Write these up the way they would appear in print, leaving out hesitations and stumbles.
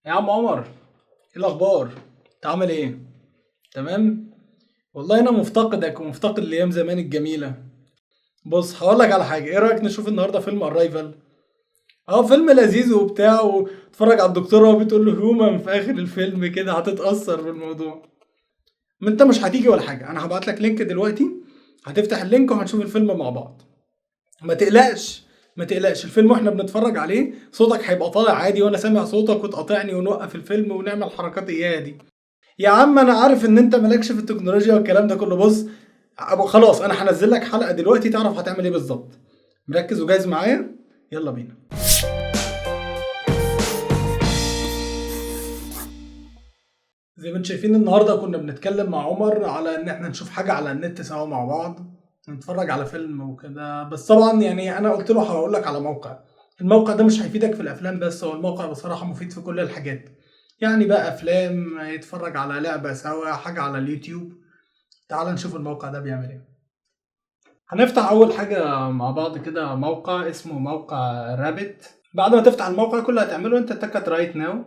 يا عم عمر، ايه الاخبار؟ انت عامل ايه؟ تمام. والله انا مفتقدك ومفتقد الايام زمان الجميله. بص هقول لك على حاجه، ايه رايك نشوف النهارده فيلم ارايفل؟ اه فيلم لذيذ وبتاع، وتتفرج على الدكتوره وهو بتقول له هيومن في اخر الفيلم كده، هتتاثر بالموضوع. ما انت مش هتيجي ولا حاجه، انا هبعت لك لينك دلوقتي، هتفتح اللينك وهنشوف الفيلم مع بعض. ما تقلقش، ما تقلقش، الفيلم واحنا بنتفرج عليه صوتك هيبقى طالع عادي، وانا سامع صوتك وتقاطعني ونوقف الفيلم ونعمل حركات اياها دي. يا عم انا عارف ان انت مالكش في التكنولوجيا والكلام ده كله. بص ابو خلاص، انا هنزل لك حلقة دلوقتي تعرف هتعمل ايه بالظبط. مركز وجاهز معايا؟ يلا بينا. زي ما انتم شايفين النهارده كنا بنتكلم مع عمر على ان احنا نشوف حاجة على النت سوا مع بعض، نتفرج على فيلم وكده. بس طبعا يعني انا قلت له هقول لك على موقع. الموقع ده مش هيفيدك في الافلام بس، هو الموقع بصراحة مفيد في كل الحاجات. يعني بقى افلام، يتفرج على لعبة سوا، حاجة على اليوتيوب. تعال نشوف الموقع ده بيعمل ايه. هنفتح اول حاجه مع بعض كده موقع اسمه موقع رابت. بعد ما تفتح الموقع كل اللي هتعمله انت تكت رايت ناو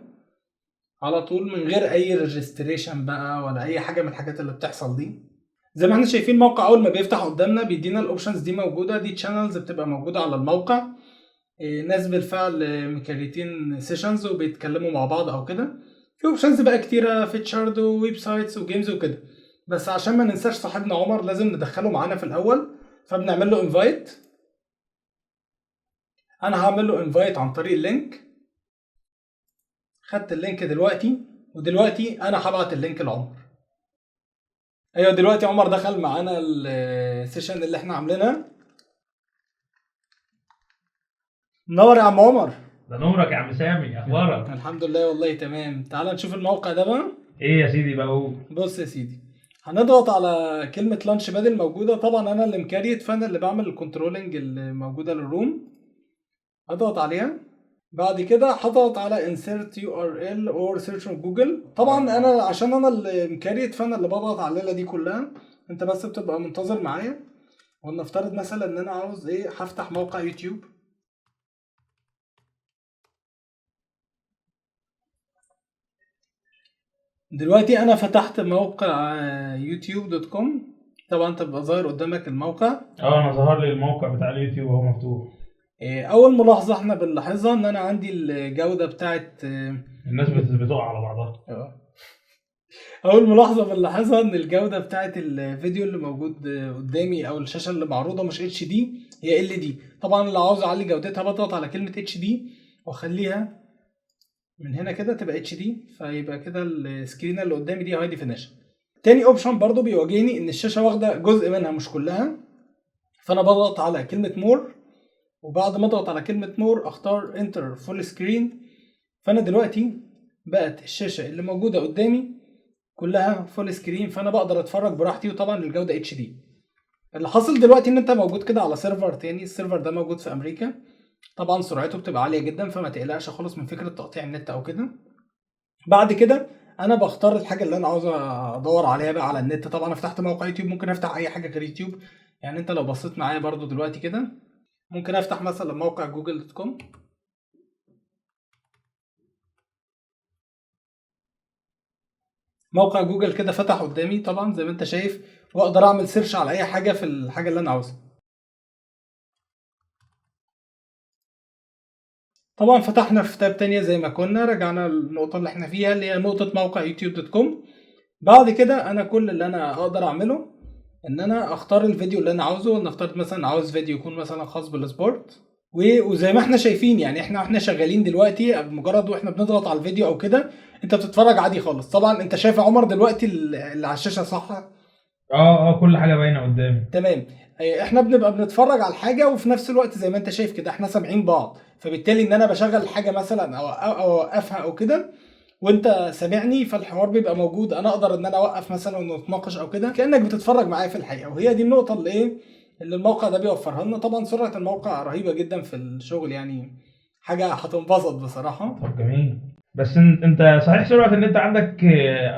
على طول، من غير اي ريجستريشن بقى ولا اي حاجه من الحاجات اللي بتحصل دي. زي ما احنا شايفين الموقع اول ما بيفتح قدامنا بيدينا الاوبشنز دي موجوده، دي تشانلز بتبقى موجوده على الموقع. ناس بالفعل مكريتين سيشنز وبيتكلموا مع بعض او كده. في اوبشنز بقى كتيره، فيتشرد وويب سايتس وجيمز وكده. بس عشان ما ننساش صاحبنا عمر لازم ندخله معانا في الاول، فبنعمل له انفايت. انا هعمل له انفايت عن طريق اللينك. خدت اللينك دلوقتي، ودلوقتي انا هبعت اللينك لعمر. ايوه دلوقتي عمر دخل معانا السيشن اللي احنا عاملينها. منور يا عم عمر. ده نورك يا عم سامي، اخبارك؟ الحمد لله والله تمام. تعال نشوف الموقع ده بقى. ايه يا سيدي بقول. بص يا سيدي، هنضغط على كلمة لانش باد الموجودة. طبعا أنا اللي مكريت، فأنا اللي بعمل الكنترولنج اللي موجودة للروم. هضغط عليها. بعد كده هضغط على insert URL or search on جوجل. طبعا أنا عشان أنا اللي مكريت فأنا اللي بضغط على الليلة دي كلها. أنت بس بتبقى منتظر معايا. ولنفترض مثلا إن أنا عاوز إيه، هفتح موقع يوتيوب. دلوقتي أنا فتحت موقع youtube.com. طبعا تبقى ظاهر قدامك الموقع. انا ظهر لي الموقع بتاع اليوتيوب اهو مفتوح. اول ملاحظه احنا بنلاحظها ان انا عندي الجوده بتاعت الناس بتقع على بعضها. اول ملاحظه بنلاحظها ان الجوده بتاعت الفيديو اللي موجود قدامي او الشاشه اللي معروضه مش اتش دي، هي ال دي. طبعا لو عاوز اعلي جودتها بضغط على كلمه اتش دي واخليها من هنا كده تبقى اتش دي، فيبقى كده السكرين اللي قدامي دي هاي ديفينيشن. تاني اوبشن برضو بيواجهني ان الشاشه واخده جزء منها مش كلها، فانا بضغط على كلمه مور. وبعد ما اضغط على كلمة مور اختار انتر فول سكرين. فانا دلوقتي بقت الشاشة اللي موجودة قدامي كلها فول سكرين، فانا بقدر اتفرج براحتي، وطبعا الجودة اتش دي. اللي حاصل دلوقتي ان انت موجود كده على سيرفر تاني، السيرفر ده موجود في امريكا. طبعا سرعته بتبقى عالية جدا، فما تقلقش خالص من فكرة تقطيع النت او كده. بعد كده انا بختار الحاجة اللي انا عاوز ادور عليها بقى على النت. طبعا فتحت موقع يوتيوب، ممكن افتح اي حاجة غير يوتيوب. يعني انت لو بصيت معايا برضو دلوقتي كده، ممكن افتح مثلا موقع جوجل.com. موقع جوجل كده فتح قدامي طبعا زي ما انت شايف، واقدر اعمل سيرش على اي حاجه في الحاجه اللي انا عاوزها. طبعا فتحنا في تاب تانية زي ما كنا، رجعنا للنقطه اللي احنا فيها اللي هي نقطه موقع youtube.com. بعد كده انا كل اللي انا اقدر اعمله ان انا اختار الفيديو اللي انا عاوزه. ونفترض مثلا عاوز فيديو يكون مثلا خاص بالسبورت. وزي ما احنا شايفين يعني احنا شغالين دلوقتي، بمجرد واحنا بنضغط على الفيديو او كده انت بتتفرج عادي خالص. طبعا انت شايف يا عمر دلوقتي اللي على الشاشه صح؟ كل حاجه باينه قدامي. تمام. احنا بنبقى بنتفرج على الحاجه وفي نفس الوقت زي ما انت شايف كده احنا سامعين بعض، فبالتالي ان انا بشغل الحاجه مثلا او اوقفها او كده وانت سامعني، فالحوار بيبقى موجود. انا اقدر ان انا اوقف مثلا ونتناقش او كده كانك بتتفرج معايا في الحقيقه. وهي دي النقطه اللي اللي الموقع ده بيوفرها لنا. طبعا سرعه الموقع رهيبه جدا في الشغل، يعني حاجه هتنبسط بصراحه. طب جميل. بس انت صحيح سرعه النت عندك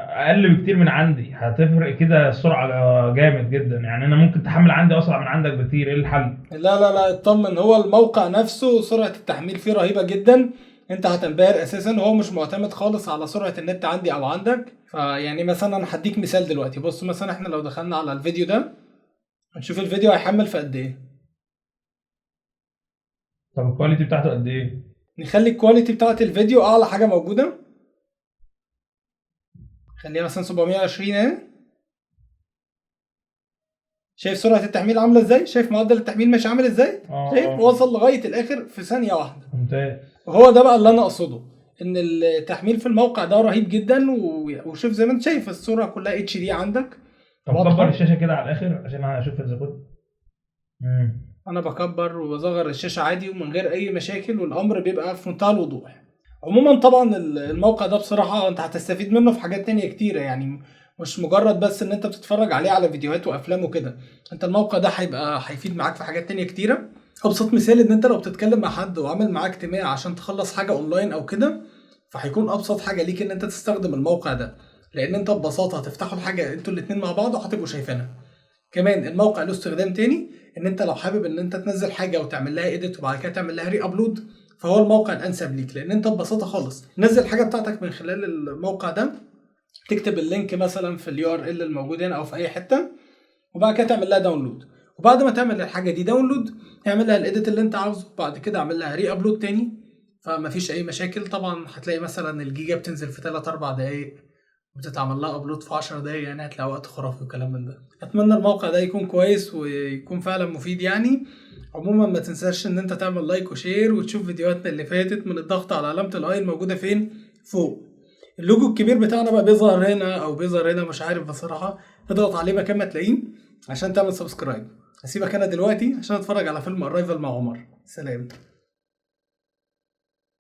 اقل بكتير من عندي، هتفرق كده السرعه جامد جدا. يعني انا ممكن تحمل عندي اسرع من عندك بكتير، ايه الحل؟ لا لا لا اطمن، هو الموقع نفسه سرعه التحميل فيه رهيبه جدا. انت هتنبهر اساسا. هو مش معتمد خالص على سرعه النت عندي او عندك. فيعني مثلا انا هديك مثال دلوقتي. بص مثلا احنا لو دخلنا على الفيديو ده هنشوف الفيديو هيحمل في قد ايه. طب الكواليتي بتاعته قد ايه؟ نخلي الكواليتي بتاعت الفيديو اعلى حاجه موجوده، خليها مثلا 720 اهي. شايف سرعه التحميل عامله ازاي؟ شايف معدل التحميل ماشي عامل ازاي؟ شايف وصل لغايه الاخر في ثانيه واحده. ممتاز. وهو ده بقى اللي انا اقصده، ان التحميل في الموقع ده رهيب جدا. وشوف زي ما انت شايف الصوره كلها اتش دي عندك. طب كبر الشاشه كده على الاخر عشان اشوف اذا كنت. انا بكبر وبصغر الشاشه عادي ومن غير اي مشاكل، والامر بيبقى في منتهى الوضوح. عموما طبعا الموقع ده بصراحه انت هتستفيد منه في حاجات تانية كتيره، يعني مش مجرد بس ان انت بتتفرج عليه على فيديوهات وافلام وكده. انت الموقع ده هيفيد معاك في حاجات تانية كتيره. ابسط مثال ان انت لو بتتكلم مع حد وعامل معاه اجتماع عشان تخلص حاجه اونلاين او كده، فهيكون ابسط حاجه ليك ان انت تستخدم الموقع ده، لان انت ببساطه هتفتحوا الحاجه انتوا الاتنين مع بعض وهتبقوا شايفينها. كمان الموقع له استخدام تاني، ان انت لو حابب ان انت تنزل حاجه وتعمل لها ايديت وبعد كده تعمل لها ري ابلود، فهو الموقع الانسب ليك. لان انت ببساطه خالص نزل الحاجه بتاعتك من خلال الموقع ده، تكتب اللينك مثلا في اليو ار ال الموجود هنا او في اي حته، وبعد كده تعمل لها داونلود. وبعد ما تعمل الحاجه دي داونلود اعمل لها الايديت اللي انت عاوزه، بعد كده اعمل لها ري ابلود تاني. فمفيش اي مشاكل. طبعا هتلاقي مثلا الجيجا بتنزل في 3 4 دقايق وبتتعمل لها ابلود في 10 دقايق، يعني هتلاقي وقت خرافي وكلام من ده. اتمنى الموقع ده يكون كويس ويكون فعلا مفيد يعني. عموما ما تنساش ان انت تعمل لايك وشير وتشوف فيديوهاتنا اللي فاتت من الضغط على علامة الاي الموجودة فين فوق. اللوجو الكبير بتاعنا بقى بيظهر هنا او بيظهر هنا مش عارف بصراحة. اضغط عليه مكان ما تلاقيه عشان تعمل سبسكرايب. هسيبك انا دلوقتي عشان اتفرج على فيلم ارايفل مع عمر. سلام.